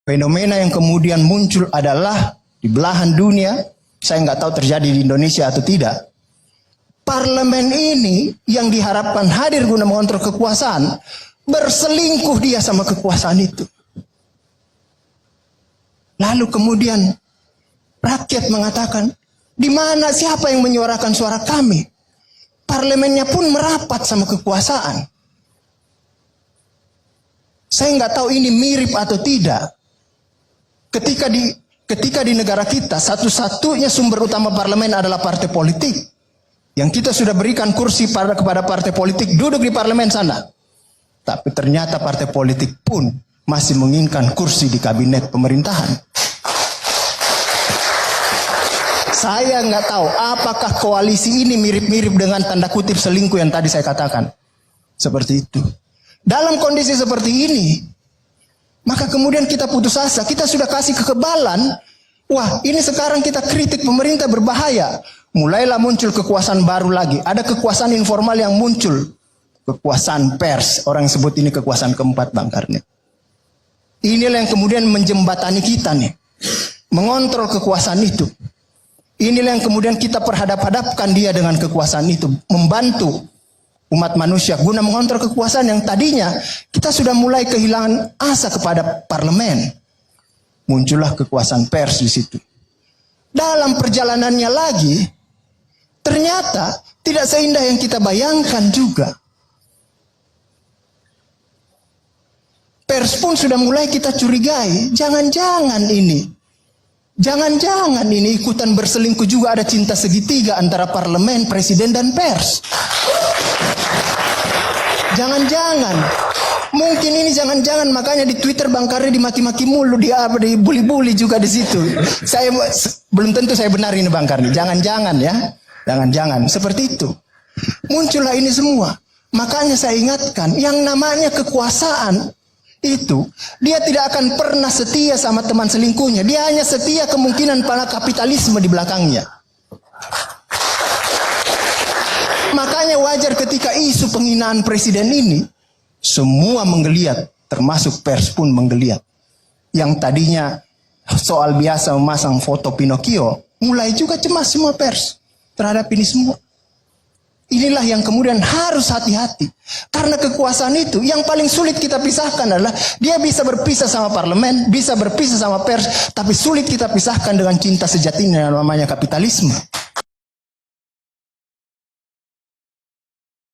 Fenomena yang kemudian muncul adalah di belahan dunia, saya nggak tahu terjadi di Indonesia atau tidak. Parlemen ini yang diharapkan hadir guna mengontrol kekuasaan, berselingkuh dia sama kekuasaan itu. Lalu kemudian rakyat mengatakan, di mana siapa yang menyuarakan suara kami? Parlemennya pun merapat sama kekuasaan. Saya nggak tahu ini mirip atau tidak. Ketika di negara kita, satu-satunya sumber utama parlemen adalah partai politik. Yang kita sudah berikan kursi kepada partai politik, duduk di parlemen sana. Tapi ternyata partai politik pun masih menginginkan kursi di kabinet pemerintahan. Saya nggak tahu apakah koalisi ini mirip-mirip dengan tanda kutip selingkuh yang tadi saya katakan. Seperti itu. Dalam kondisi seperti ini, maka kemudian kita putus asa, kita sudah kasih kekebalan. Wah, ini sekarang kita kritik pemerintah berbahaya. Mulailah muncul kekuasaan baru lagi. Ada kekuasaan informal yang muncul. Kekuasaan pers. Orang sebut ini kekuasaan keempat, Bang Karni. Inilah yang kemudian menjembatani kita nih. Mengontrol kekuasaan itu. Inilah yang kemudian kita perhadap-hadapkan dia dengan kekuasaan itu. Membantu umat manusia guna mengontrol kekuasaan yang tadinya kita sudah mulai kehilangan asa kepada parlemen. Muncullah kekuasaan pers di situ. Dalam perjalanannya lagi, ternyata tidak seindah yang kita bayangkan juga. Pers pun sudah mulai kita curigai. Jangan-jangan ini ikutan berselingkuh juga, ada cinta segitiga antara parlemen, presiden, dan pers. Jangan-jangan. Mungkin ini jangan-jangan makanya di Twitter Bang Karni dimaki-maki mulu, dibully-bully juga di situ. Saya belum tentu saya benar ini Bang Karni. Jangan-jangan ya. Jangan-jangan seperti itu. Muncullah ini semua. Makanya saya ingatkan, yang namanya kekuasaan itu, dia tidak akan pernah setia sama teman selingkuhnya. Dia hanya setia kemungkinan pada kapitalisme di belakangnya. Makanya wajar ketika isu penghinaan presiden ini, semua menggeliat, termasuk pers pun menggeliat. Yang tadinya soal biasa memasang foto Pinocchio, mulai juga cemas semua pers terhadap ini semua. Inilah yang kemudian harus hati-hati. Karena kekuasaan itu yang paling sulit kita pisahkan adalah dia bisa berpisah sama parlemen, bisa berpisah sama pers, tapi sulit kita pisahkan dengan cinta sejatinya yang namanya kapitalisme.